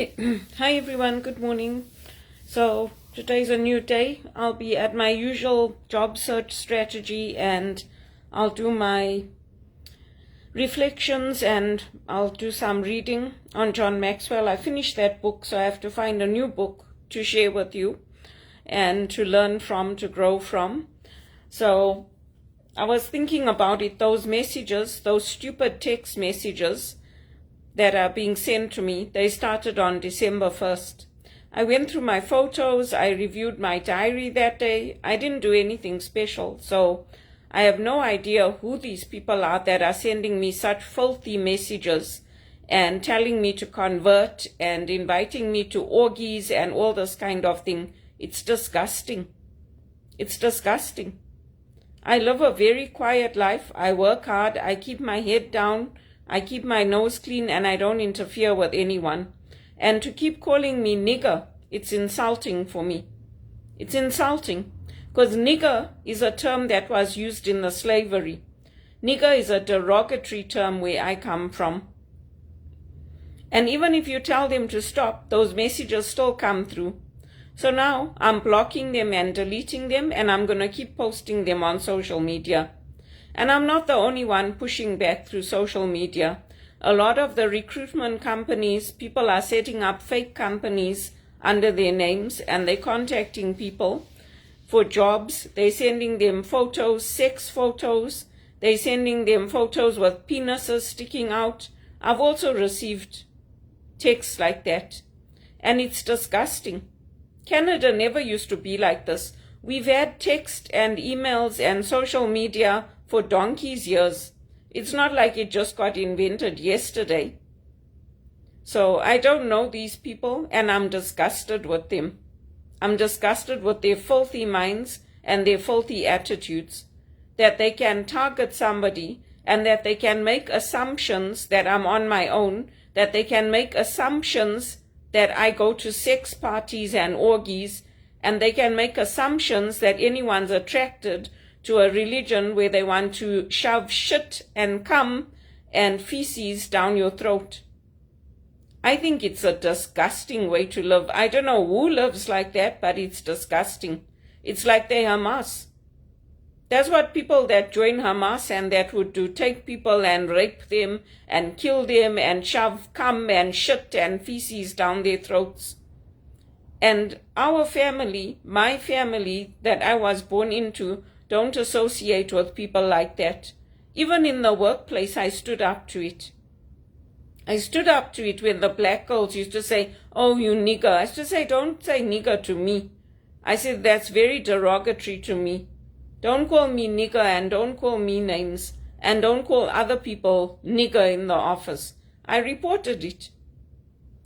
Okay, hi everyone, good morning. So today's a new day. I'll be at my usual job search strategy and I'll do my reflections and I'll do some reading on John Maxwell. I finished that book, so I have to find a new book to share with you and to learn from, to grow from. So I was thinking about it, those messages, those stupid text messages that are being sent to me, they started on December 1st. I went through my photos, I reviewed my diary that day. I didn't do anything special, so I have no idea who these people are that are sending me such filthy messages and telling me to convert and inviting me to orgies and all this kind of thing. It's disgusting. It's disgusting. I live a very quiet life. I work hard. I keep my head down. I keep my nose clean and I don't interfere with anyone. And to keep calling me nigger, it's insulting for me. It's insulting because nigger is a term that was used in the slavery. Nigger is a derogatory term where I come from. And even if you tell them to stop, those messages still come through. So now I'm blocking them and deleting them, and I'm going to keep posting them on social media. And I'm not the only one pushing back through social media. A lot of the recruitment companies, people are setting up fake companies under their names and they're contacting people for jobs. They're sending them photos, sex photos. They're sending them photos with penises sticking out. I've also received texts like that. And it's disgusting. Canada never used to be like this. We've had text and emails and social media for donkey's years. It's not like it just got invented yesterday. So I don't know these people and I'm disgusted with them. I'm disgusted with their filthy minds and their filthy attitudes. That they can target somebody and that they can make assumptions that I'm on my own. That they can make assumptions that I go to sex parties and orgies. And they can make assumptions that anyone's attracted to a religion where they want to shove shit and cum and feces down your throat. I think it's a disgusting way to live. I don't know who lives like that, but it's disgusting. It's like they're Hamas. That's what people that join Hamas and that would do, take people and rape them and kill them and shove cum and shit and feces down their throats. And our family, my family that I was born into, don't associate with people like that. Even in the workplace, I stood up to it. I stood up to it when the black girls used to say, "Oh, you nigger." I used to say, "Don't say nigger to me." I said, "That's very derogatory to me. Don't call me nigger and don't call me names and don't call other people nigger in the office." I reported it.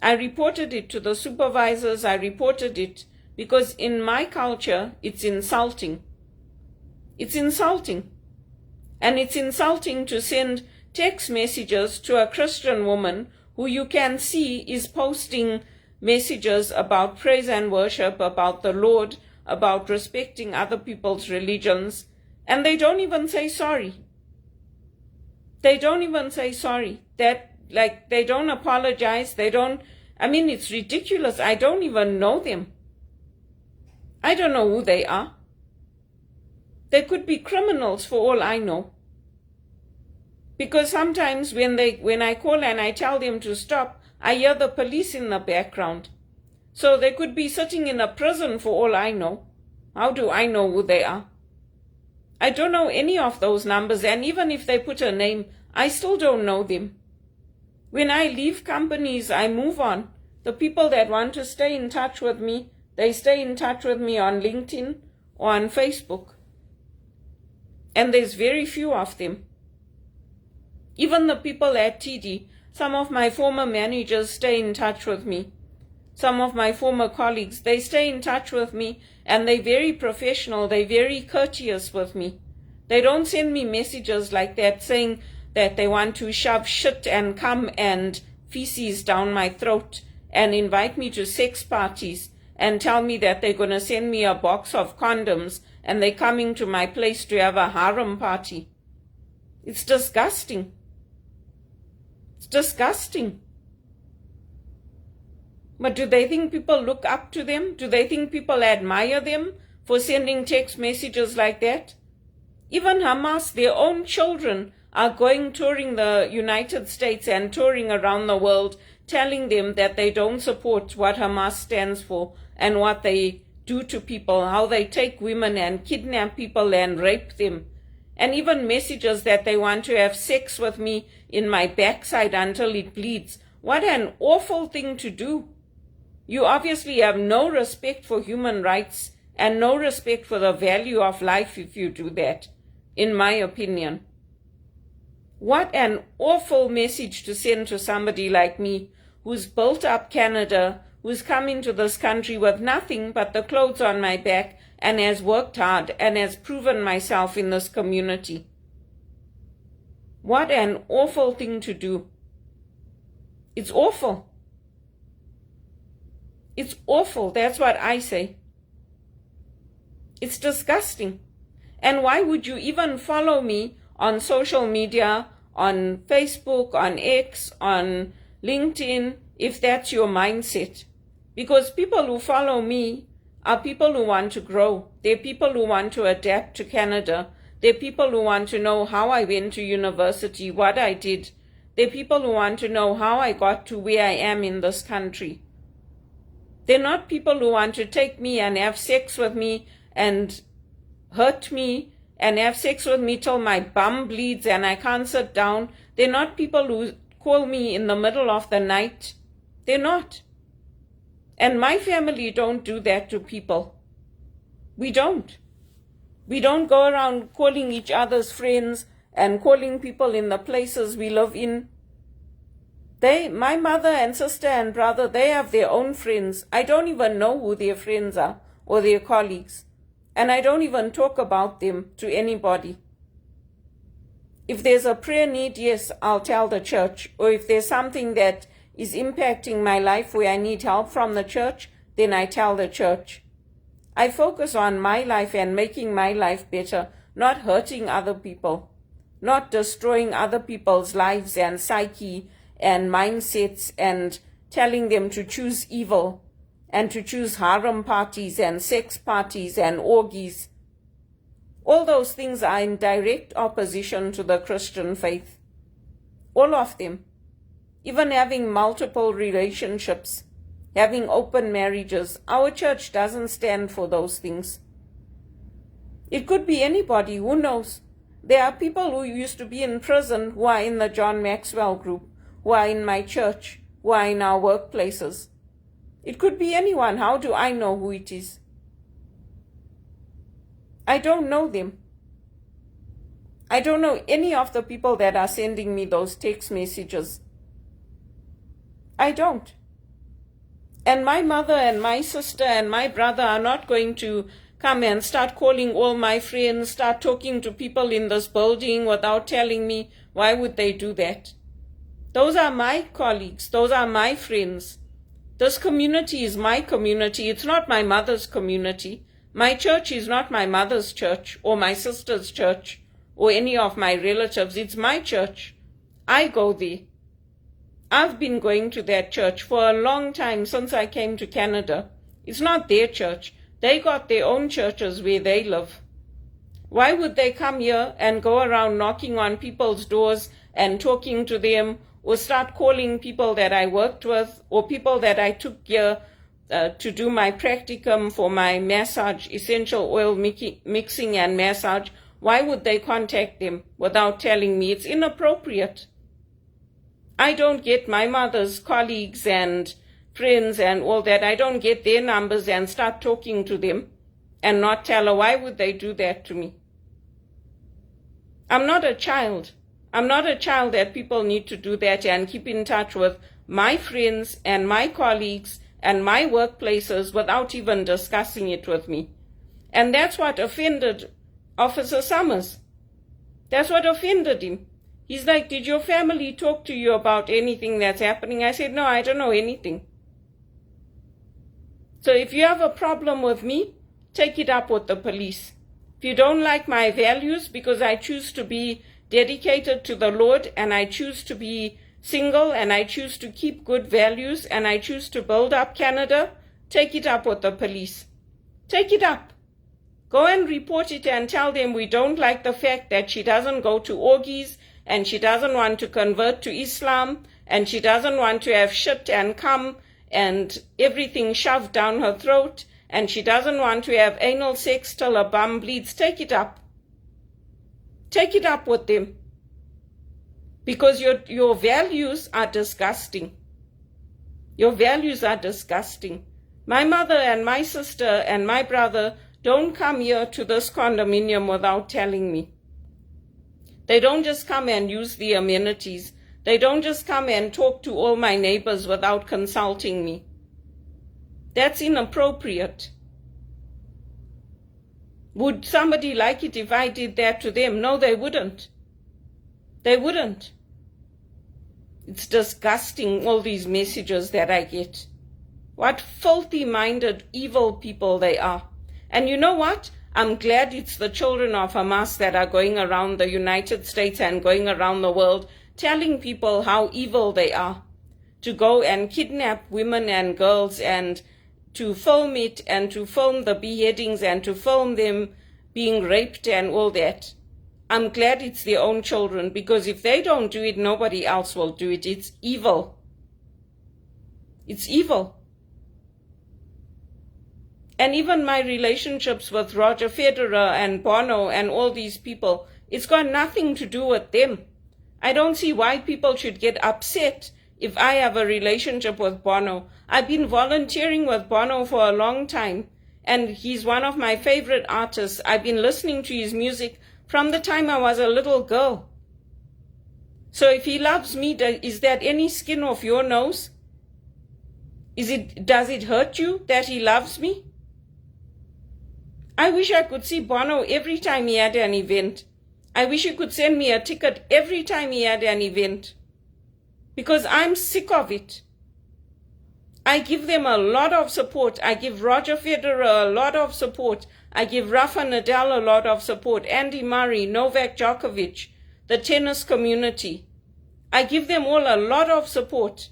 I reported it to the supervisors. I reported it because in my culture, it's insulting. It's insulting. And it's insulting to send text messages to a Christian woman who you can see is posting messages about praise and worship, about the Lord, about respecting other people's religions, and they don't even say sorry. They don't even say sorry. They don't apologize. It's ridiculous. I don't even know them. I don't know who they are. They could be criminals for all I know. Because sometimes when I call and I tell them to stop, I hear the police in the background. So they could be sitting in a prison for all I know. How do I know who they are? I don't know any of those numbers, and even if they put a name, I still don't know them. When I leave companies, I move on. The people that want to stay in touch with me, they stay in touch with me on LinkedIn or on Facebook. And there's very few of them. Even the people at TD, some of my former managers stay in touch with me. Some of my former colleagues, they stay in touch with me and they're very professional, they're very courteous with me. They don't send me messages like that saying that they want to shove shit and cum and feces down my throat and invite me to sex parties and tell me that they're going to send me a box of condoms and they're coming to my place to have a harem party. It's disgusting. It's disgusting. But do they think people look up to them? Do they think people admire them for sending text messages like that? Even Hamas, their own children, are going touring the United States and touring around the world, telling them that they don't support what Hamas stands for and what they do to people, how they take women and kidnap people and rape them, and even messages that they want to have sex with me in my backside until it bleeds. What an awful thing to do. You obviously have no respect for human rights and no respect for the value of life if you do that, in my opinion. What an awful message to send to somebody like me who's built up Canada, who's come into this country with nothing but the clothes on my back and has worked hard and has proven myself in this community. What an awful thing to do. It's awful. It's awful. That's what I say. It's disgusting. And why would you even follow me on social media, on Facebook, on X, on LinkedIn, if that's your mindset? Because people who follow me are people who want to grow. They're people who want to adapt to Canada. They're people who want to know how I went to university, what I did. They're people who want to know how I got to where I am in this country. They're not people who want to take me and have sex with me and hurt me and have sex with me till my bum bleeds and I can't sit down. They're not people who call me in the middle of the night. They're not. And my family don't do that to people. We don't. We don't go around calling each other's friends and calling people in the places we live in. My mother and sister and brother, they have their own friends. I don't even know who their friends are or their colleagues. And I don't even talk about them to anybody. If there's a prayer need, yes, I'll tell the church. Or if there's something that is impacting my life where I need help from the church, then I tell the church. I focus on my life and making my life better, not hurting other people, not destroying other people's lives and psyche and mindsets and telling them to choose evil and to choose harem parties and sex parties and orgies. All those things are in direct opposition to the Christian faith. All of them. Even having multiple relationships, having open marriages. Our church doesn't stand for those things. It could be anybody, who knows? There are people who used to be in prison who are in the John Maxwell group, who are in my church, who are in our workplaces. It could be anyone. How do I know who it is? I don't know them. I don't know any of the people that are sending me those text messages. I don't. And my mother and my sister and my brother are not going to come and start calling all my friends, start talking to people in this building without telling me. Why would they do that? Those are my colleagues. Those are my friends. This community is my community. It's not my mother's community. My church is not my mother's church or my sister's church or any of my relatives. It's my church. I go there. I've been going to that church for a long time, since I came to Canada. It's not their church. They got their own churches where they live. Why would they come here and go around knocking on people's doors and talking to them, or start calling people that I worked with or people that I took here to do my practicum for my massage, essential oil mixing and massage? Why would they contact them without telling me? It's inappropriate. I don't get my mother's colleagues and friends and all that. I don't get their numbers and start talking to them and not tell her. Why would they do that to me? I'm not a child. I'm not a child that people need to do that and keep in touch with my friends and my colleagues and my workplaces without even discussing it with me. And that's what offended Officer Summers. That's what offended him. He's like, did your family talk to you about anything that's happening? I said, no, I don't know anything. So if you have a problem with me, take it up with the police. If you don't like my values, because I choose to be dedicated to the Lord and I choose to be single and I choose to keep good values and I choose to build up Canada, take it up with the police. Take it up. Go and report it and tell them we don't like the fact that she doesn't go to orgies and she doesn't want to convert to Islam and she doesn't want to have shit and cum and everything shoved down her throat and she doesn't want to have anal sex till her bum bleeds. Take it up. Take it up with them. Because your values are disgusting. Your values are disgusting. My mother and my sister and my brother don't come here to this condominium without telling me. They don't just come and use the amenities. They don't just come and talk to all my neighbors without consulting me. That's inappropriate. Would somebody like it if I did that to them? No, they wouldn't. They wouldn't. It's disgusting, all these messages that I get. What filthy-minded, evil people they are. And you know what? I'm glad it's the children of Hamas that are going around the United States and going around the world telling people how evil they are. To go and kidnap women and girls and to film it and to film the beheadings and to film them being raped and all that. I'm glad it's their own children, because if they don't do it, nobody else will do it. It's evil. It's evil. And even my relationships with Roger Federer and Bono and all these people, it's got nothing to do with them. I don't see why people should get upset if I have a relationship with Bono. I've been volunteering with Bono for a long time, and he's one of my favorite artists. I've been listening to his music from the time I was a little girl. So if he loves me, is that any skin off your nose? Does it hurt you that he loves me? I wish I could see Bono every time he had an event. I wish he could send me a ticket every time he had an event. Because I'm sick of it. I give them a lot of support. I give Roger Federer a lot of support. I give Rafa Nadal a lot of support. Andy Murray, Novak Djokovic, the tennis community. I give them all a lot of support.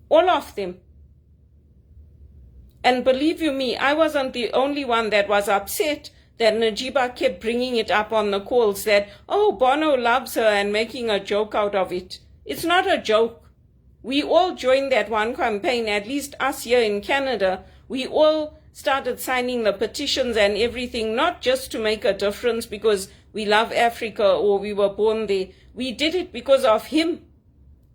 All of them. And believe you me, I wasn't the only one that was upset that Najiba kept bringing it up on the calls that, oh, Bono loves her and making a joke out of it. It's not a joke. We all joined that one campaign, at least us here in Canada. We all started signing the petitions and everything, not just to make a difference because we love Africa or we were born there. We did it because of him,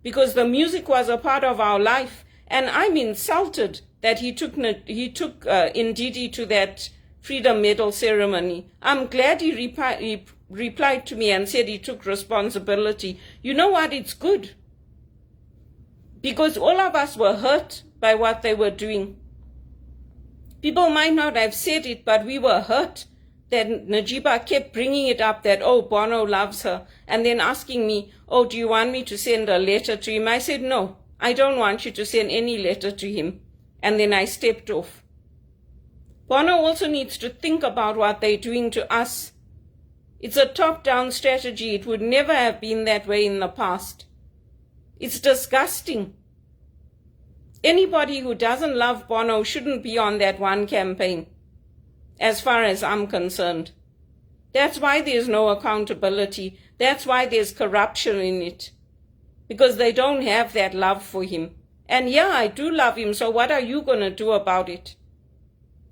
because the music was a part of our life. And I'm insulted that he took Ndidi to that Freedom Medal ceremony. I'm glad he replied to me and said he took responsibility. You know what? It's good. Because all of us were hurt by what they were doing. People might not have said it, but we were hurt that Najiba kept bringing it up that, oh, Bono loves her, and then asking me, oh, do you want me to send a letter to him? I said, no, I don't want you to send any letter to him. And then I stepped off. Bono also needs to think about what they're doing to us. It's a top-down strategy. It would never have been that way in the past. It's disgusting. Anybody who doesn't love Bono shouldn't be on that one campaign, as far as I'm concerned. That's why there's no accountability. That's why there's corruption in it. Because they don't have that love for him. And yeah, I do love him, so what are you going to do about it?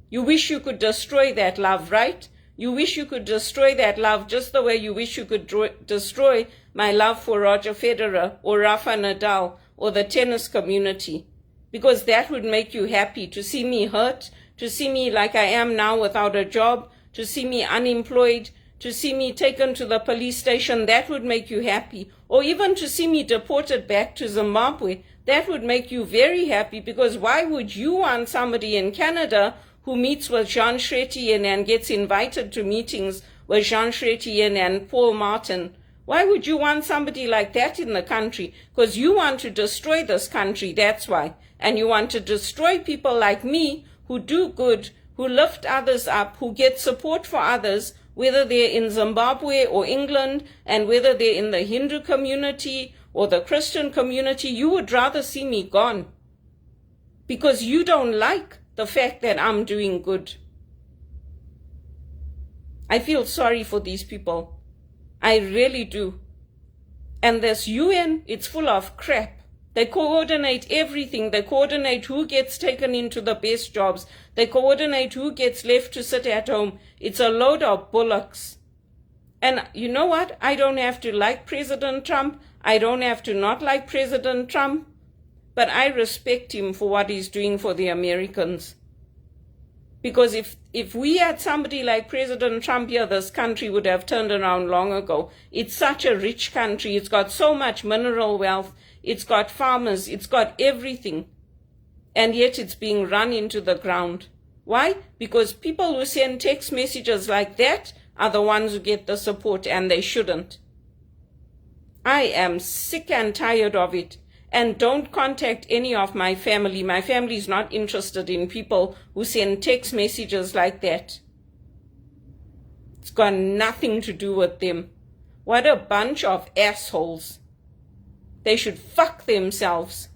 You wish you could destroy that love, right? You wish you could destroy that love just the way you wish you could destroy my love for Roger Federer or Rafa Nadal or the tennis community. Because that would make you happy, to see me hurt, to see me like I am now without a job, to see me unemployed, to see me taken to the police station. That would make you happy. Or even to see me deported back to Zimbabwe. That would make you very happy, because why would you want somebody in Canada who meets with Jean Chrétien and gets invited to meetings with Jean Chrétien and Paul Martin? Why would you want somebody like that in the country? Because you want to destroy this country, that's why. And you want to destroy people like me who do good, who lift others up, who get support for others, whether they're in Zimbabwe or England, and whether they're in the Hindu community or the Christian community, you would rather see me gone because you don't like the fact that I'm doing good. I feel sorry for these people. I really do. And this UN, it's full of crap. They coordinate everything. They coordinate who gets taken into the best jobs. They coordinate who gets left to sit at home. It's a load of bullocks. And you know what? I don't have to like President Trump. I don't have to not like President Trump. But I respect him for what he's doing for the Americans. Because if we had somebody like President Trump here, this country would have turned around long ago. It's such a rich country. It's got so much mineral wealth. It's got farmers. It's got everything. And yet it's being run into the ground. Why? Because people who send text messages like that are the ones who get the support, and they shouldn't. I am sick and tired of it. And don't contact any of my family. My family is not interested in people who send text messages like that. It's got nothing to do with them. What a bunch of assholes. They should fuck themselves.